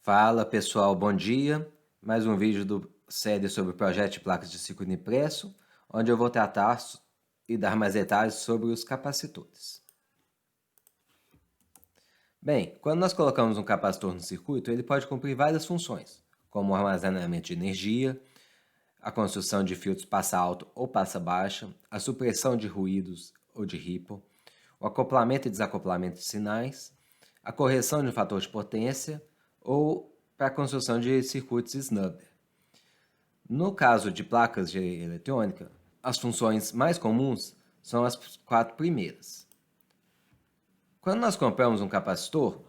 Fala pessoal, bom dia. Mais um vídeo do série sobre o projeto de placas de circuito impresso, onde eu vou tratar e dar mais detalhes sobre os capacitores. Bem, quando nós colocamos um capacitor no circuito, ele pode cumprir várias funções, como o armazenamento de energia, a construção de filtros passa alto ou passa baixa, a supressão de ruídos ou de ripple, o acoplamento e desacoplamento de sinais, a correção de um fator de potência ou para a construção de circuitos snubber. No caso de placas de eletrônica, as funções mais comuns são as 4 primeiras. Quando nós compramos um capacitor,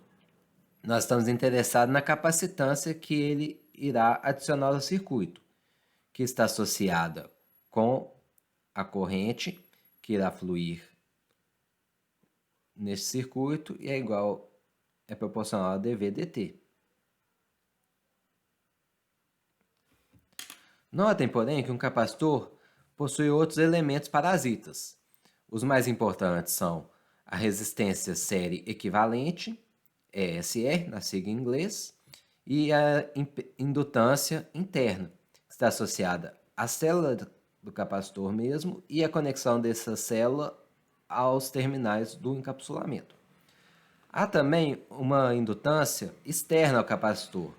nós estamos interessados na capacitância que ele irá adicionar ao circuito, que está associada com a corrente que irá fluir nesse circuito e é proporcional a dV/dt. Notem, porém, que um capacitor possui outros elementos parasitas. Os mais importantes são a resistência série equivalente, ESR, na sigla em inglês, e a indutância interna, que está associada à célula do capacitor mesmo e a conexão dessa célula aos terminais do encapsulamento. Há também uma indutância externa ao capacitor,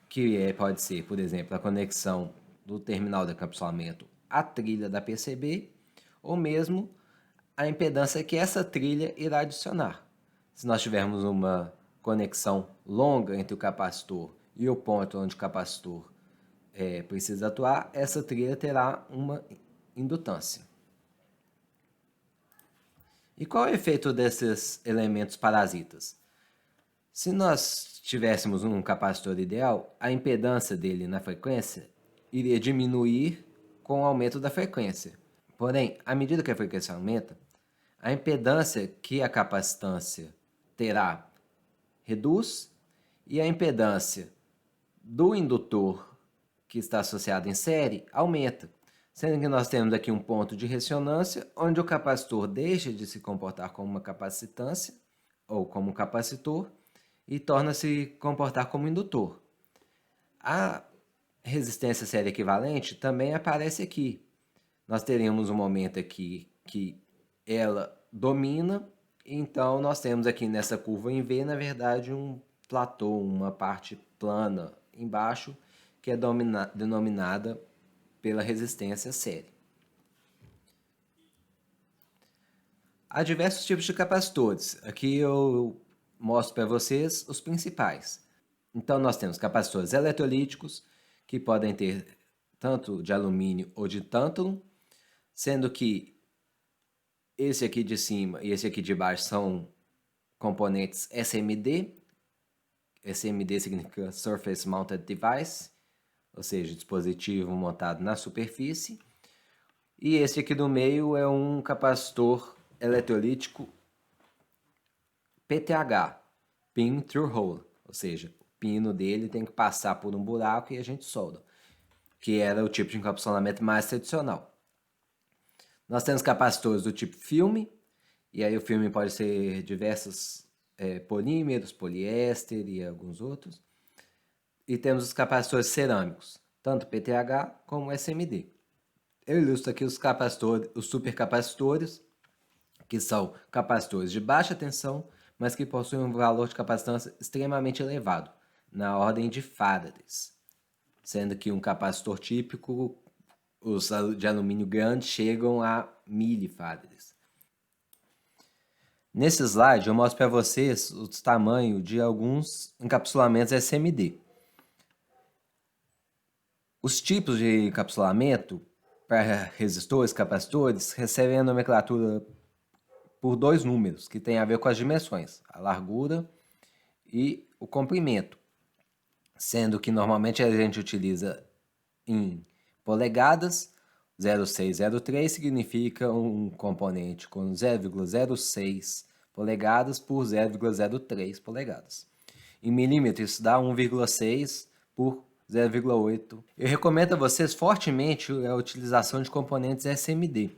que pode ser, por exemplo, a conexão do terminal de encapsulamento à trilha da PCB, ou mesmo a impedância que essa trilha irá adicionar. Se nós tivermos uma conexão longa entre o capacitor e o ponto onde o capacitor precisa atuar, essa trilha terá uma indutância. E qual é o efeito desses elementos parasitas? Se nós tivéssemos um capacitor ideal, a impedância dele na frequência iria diminuir com o aumento da frequência. Porém, à medida que a frequência aumenta, a impedância que a capacitância terá reduz e a impedância do indutor que está associado em série aumenta, sendo que nós temos aqui um ponto de ressonância onde o capacitor deixa de se comportar como uma capacitância ou como um capacitor e torna-se comportar como indutor. A resistência série equivalente também aparece aqui. Nós teremos um momento aqui que ela domina, então nós temos aqui nessa curva em V, na verdade, um platô, uma parte plana embaixo, que é denominada pela resistência série. Há diversos tipos de capacitores. Aqui eu mostro para vocês os principais. Então nós temos capacitores eletrolíticos, que podem ter tanto de alumínio ou de tântalo, sendo que esse aqui de cima e esse aqui de baixo são componentes SMD. SMD significa Surface Mounted Device, ou seja, dispositivo montado na superfície. E esse aqui do meio é um capacitor eletrolítico PTH, Pin Through Hole, ou seja, o pino dele tem que passar por um buraco e a gente solda, que era o tipo de encapsulamento mais tradicional. Nós temos capacitores do tipo filme, e aí o filme pode ser diversos polímeros, poliéster e alguns outros. E temos os capacitores cerâmicos, tanto PTH como SMD. Eu ilustro aqui os supercapacitores, que são capacitores de baixa tensão, mas que possuem um valor de capacitância extremamente elevado, na ordem de farads, sendo que um capacitor típico, os de alumínio grande, chegam a milifarads. Nesse slide eu mostro para vocês o tamanho de alguns encapsulamentos SMD. Os tipos de encapsulamento para resistores, capacitores, recebem a nomenclatura por dois números, que tem a ver com as dimensões, a largura e o comprimento, sendo que normalmente a gente utiliza em polegadas. 0,603 significa um componente com 0,06 polegadas por 0,03 polegadas. Em milímetros, isso dá 1,6 por 0,8. Eu recomendo a vocês fortemente a utilização de componentes SMD.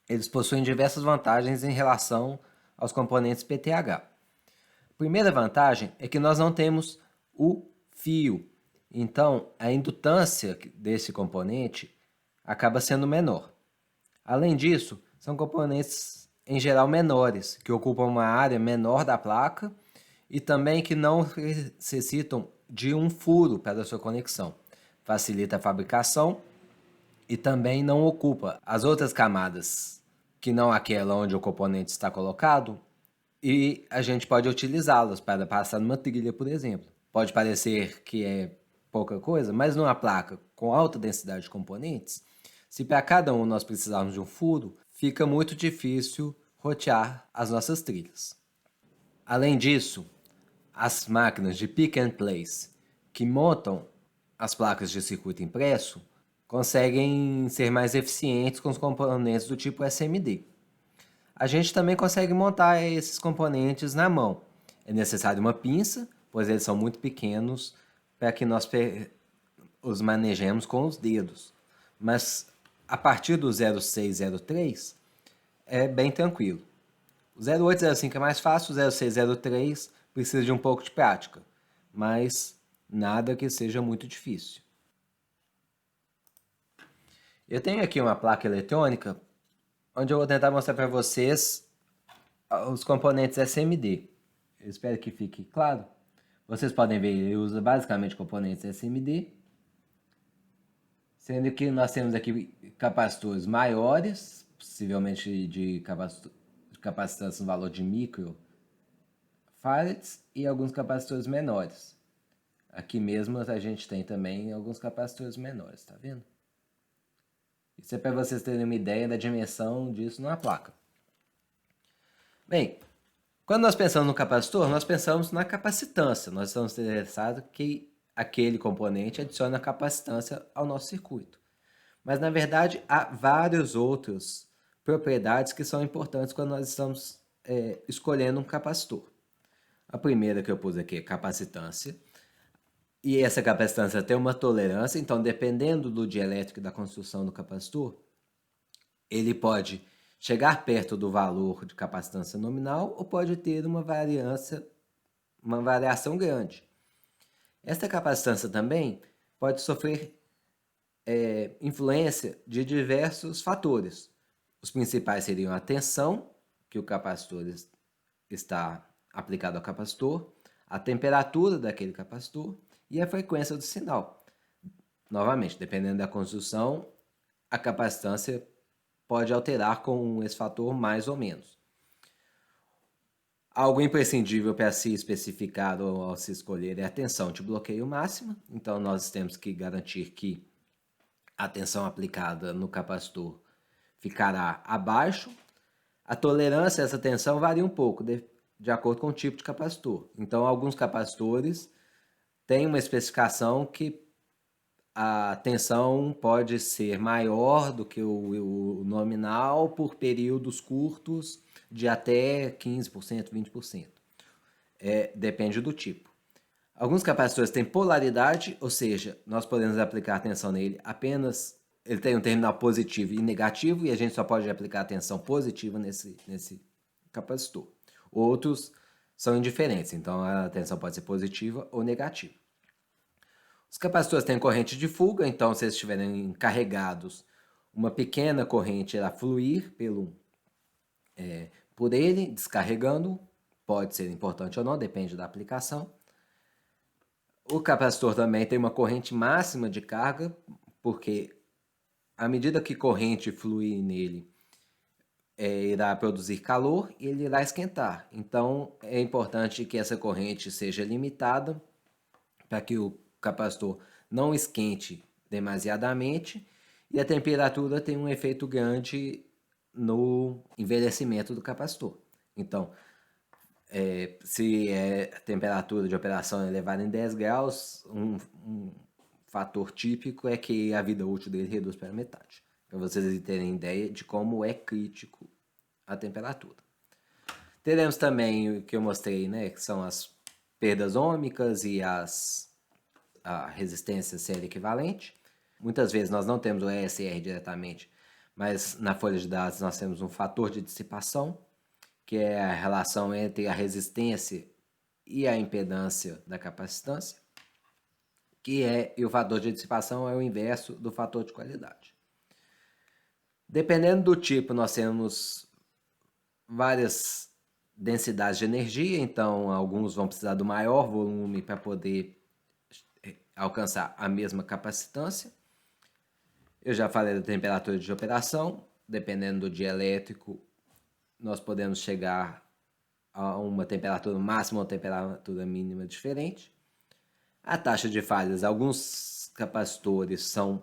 Eles possuem diversas vantagens em relação aos componentes PTH. A primeira vantagem é que nós não temos o fio. Então, a indutância desse componente acaba sendo menor. Além disso, são componentes em geral menores, que ocupam uma área menor da placa e também que não necessitam de um furo para a sua conexão. Facilita a fabricação e também não ocupa as outras camadas, que não aquela onde o componente está colocado, e a gente pode utilizá-las para passar numa trilha, por exemplo. Pode parecer que é pouca coisa, mas numa placa com alta densidade de componentes, se para cada um nós precisarmos de um furo, fica muito difícil rotear as nossas trilhas. Além disso, as máquinas de pick and place que montam as placas de circuito impresso conseguem ser mais eficientes com os componentes do tipo SMD. A gente também consegue montar esses componentes na mão. É necessário uma pinça, pois eles são muito pequenos para que nós os manejemos com os dedos. Mas a partir do 06, 03 é bem tranquilo. O 08, 05 é mais fácil, o 06, 03 precisa de um pouco de prática, mas nada que seja muito difícil. Eu tenho aqui uma placa eletrônica onde eu vou tentar mostrar para vocês os componentes SMD. Eu espero que fique claro. Vocês podem ver, ele usa basicamente componentes SMD, sendo que nós temos aqui capacitores maiores, possivelmente de capacitância no valor de microfarads, e alguns capacitores menores. Aqui mesmo a gente tem também alguns capacitores menores, tá vendo? Isso é para vocês terem uma ideia da dimensão disso numa placa. Bem, quando nós pensamos no capacitor, nós pensamos na capacitância. Nós estamos interessados que aquele componente adicione a capacitância ao nosso circuito. Mas, na verdade, há várias outras propriedades que são importantes quando nós estamos escolhendo um capacitor. A primeira que eu pus aqui é capacitância. E essa capacitância tem uma tolerância, então dependendo do dielétrico e da construção do capacitor, ele pode chegar perto do valor de capacitância nominal ou pode ter uma variação grande. Esta capacitância também pode sofrer influência de diversos fatores. Os principais seriam a tensão que o capacitor está aplicado ao capacitor, a temperatura daquele capacitor e a frequência do sinal. Novamente, dependendo da construção, a capacitância pode alterar com esse fator mais ou menos. Algo imprescindível para se especificar ou ao se escolher é a tensão de bloqueio máxima. Então, nós temos que garantir que a tensão aplicada no capacitor ficará abaixo. A tolerância a essa tensão varia um pouco de acordo com o tipo de capacitor. Então, alguns capacitores têm uma especificação que a tensão pode ser maior do que o nominal por períodos curtos de até 15%, 20%. Depende do tipo. Alguns capacitores têm polaridade, ou seja, nós podemos aplicar tensão nele apenas... Ele tem um terminal positivo e negativo e a gente só pode aplicar tensão positiva nesse capacitor. Outros são indiferentes, então a tensão pode ser positiva ou negativa. Os capacitores têm corrente de fuga, então se eles estiverem carregados, uma pequena corrente irá fluir por ele, descarregando, pode ser importante ou não, depende da aplicação. O capacitor também tem uma corrente máxima de carga, porque à medida que corrente fluir nele, irá produzir calor e ele irá esquentar. Então é importante que essa corrente seja limitada para que o capacitor não esquente demasiadamente e a temperatura tem um efeito grande no envelhecimento do capacitor. Então, se a temperatura de operação é elevada em 10 graus, um fator típico é que a vida útil dele reduz pela metade. Para vocês terem ideia de como é crítico a temperatura. Teremos também o que eu mostrei, né, que são as perdas ôhmicas e a resistência série equivalente. Muitas vezes nós não temos o ESR diretamente, mas na folha de dados nós temos um fator de dissipação, que é a relação entre a resistência e a impedância da capacitância. e o fator de dissipação é o inverso do fator de qualidade. Dependendo do tipo, nós temos várias densidades de energia, então alguns vão precisar do maior volume para poder alcançar a mesma capacitância. Eu já falei da temperatura de operação, dependendo do dia elétrico, nós podemos chegar a uma temperatura máxima ou temperatura mínima diferente. A taxa de falhas, alguns capacitores são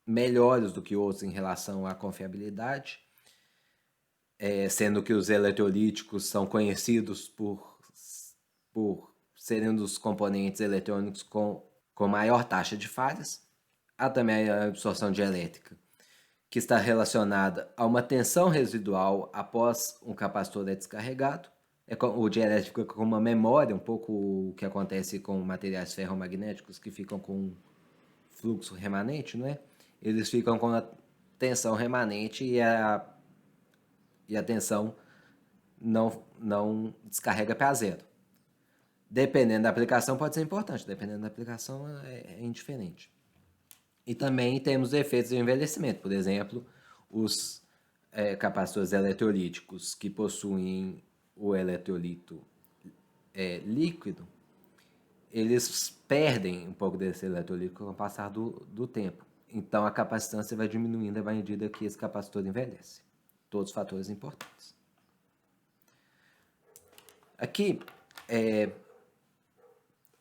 melhores do que outros em relação à confiabilidade, sendo que os eletrolíticos são conhecidos por serem um dos componentes eletrônicos com maior taxa de falhas. Há também a absorção dielétrica, que está relacionada a uma tensão residual após um capacitor é descarregado. O dielétrico fica com uma memória, um pouco o que acontece com materiais ferromagnéticos que ficam com fluxo remanente, não é? Eles ficam com a tensão remanente e a tensão não descarrega para zero. Dependendo da aplicação pode ser importante, dependendo da aplicação é indiferente. E também temos efeitos de envelhecimento, por exemplo, os capacitores eletrolíticos que possuem o eletrolito líquido, eles perdem um pouco desse eletrolito com o passar do tempo. Então a capacitância vai diminuindo à medida que esse capacitor envelhece. Todos os fatores importantes. Aqui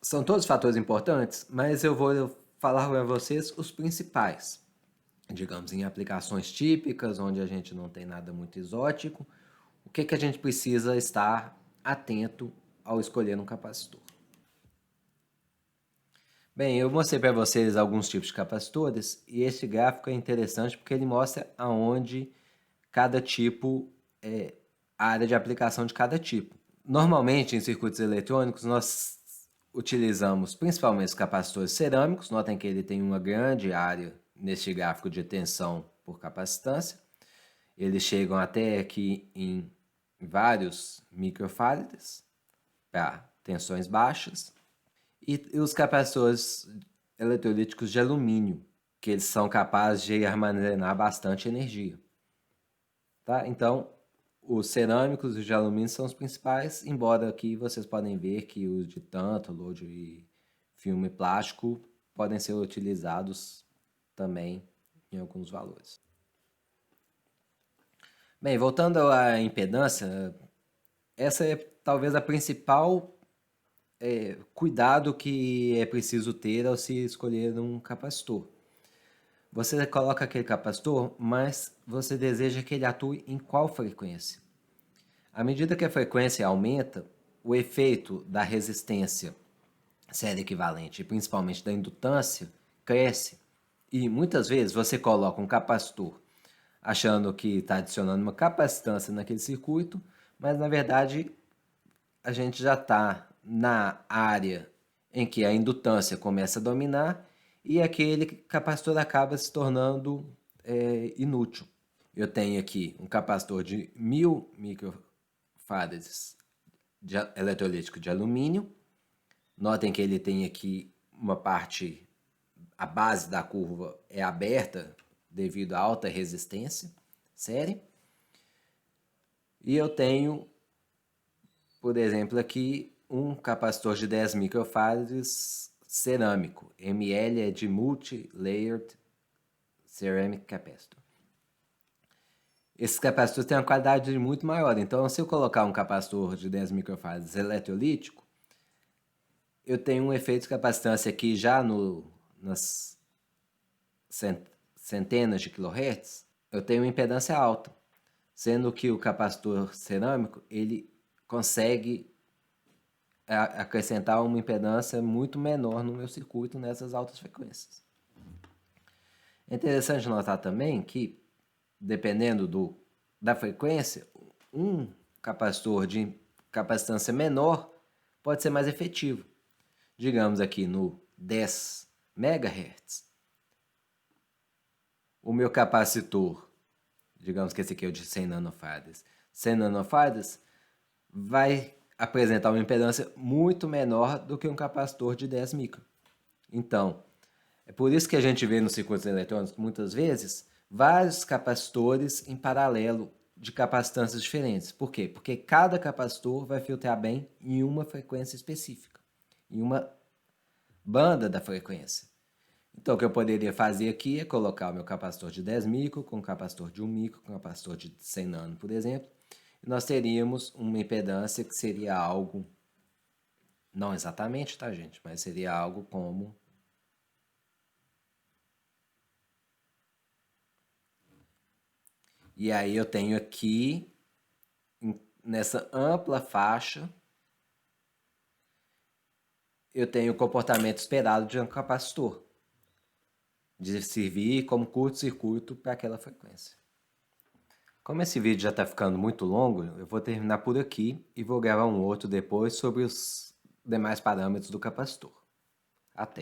são todos fatores importantes, mas eu vou falar para vocês os principais. Digamos, em aplicações típicas, onde a gente não tem nada muito exótico, o que a gente precisa estar atento ao escolher um capacitor. Bem, eu mostrei para vocês alguns tipos de capacitores e este gráfico é interessante porque ele mostra aonde cada tipo, a área de aplicação de cada tipo. Normalmente, em circuitos eletrônicos, nós utilizamos principalmente os capacitores cerâmicos. Notem que ele tem uma grande área neste gráfico de tensão por capacitância. Eles chegam até aqui em vários microfarads para tensões baixas. E os capacitores eletrolíticos de alumínio, que eles são capazes de armazenar bastante energia. Tá? Então, os cerâmicos e os de alumínio são os principais, embora aqui vocês podem ver que os de tântalo ou de filme plástico podem ser utilizados também em alguns valores. Bem, voltando à impedância, essa é talvez a principal cuidado que é preciso ter ao se escolher um capacitor. Você coloca aquele capacitor, mas você deseja que ele atue em qual frequência? À medida que a frequência aumenta, o efeito da resistência série equivalente, e principalmente da indutância, cresce. E muitas vezes você coloca um capacitor achando que está adicionando uma capacitância naquele circuito, mas na verdade a gente já está na área em que a indutância começa a dominar e aquele capacitor acaba se tornando inútil. Eu tenho aqui um capacitor de 1000 microfarads eletrolítico de alumínio. Notem que ele tem aqui uma parte, a base da curva é aberta devido à alta resistência série. E eu tenho, por exemplo, aqui um capacitor de 10 microfarads cerâmico. ML é de Multi-Layered Ceramic Capacitor. Esses capacitores têm uma qualidade muito maior. Então, se eu colocar um capacitor de 10 microfarads eletrolítico, eu tenho um efeito de capacitância aqui já nas centenas de kHz, eu tenho uma impedância alta, sendo que o capacitor cerâmico ele consegue acrescentar uma impedância muito menor no meu circuito nessas altas frequências. É interessante notar também que, dependendo da frequência, um capacitor de capacitância menor pode ser mais efetivo. Digamos aqui no 10 MHz, o meu capacitor, digamos que esse aqui é o de 100 nanofarads, 100 nanofarads vai apresentar uma impedância muito menor do que um capacitor de 10 micro. Então, é por isso que a gente vê nos circuitos eletrônicos, muitas vezes, vários capacitores em paralelo de capacitâncias diferentes. Por quê? Porque cada capacitor vai filtrar bem em uma frequência específica, em uma banda da frequência. Então, o que eu poderia fazer aqui é colocar o meu capacitor de 10 micro com um capacitor de 1 micro, com um capacitor de 100 nano, por exemplo, e nós teríamos uma impedância que seria algo, não exatamente, tá, gente? Mas seria algo como... E aí eu tenho aqui, nessa ampla faixa, eu tenho o comportamento esperado de um capacitor, de servir como curto-circuito para aquela frequência. Como esse vídeo já está ficando muito longo, eu vou terminar por aqui e vou gravar um outro depois sobre os demais parâmetros do capacitor. Até!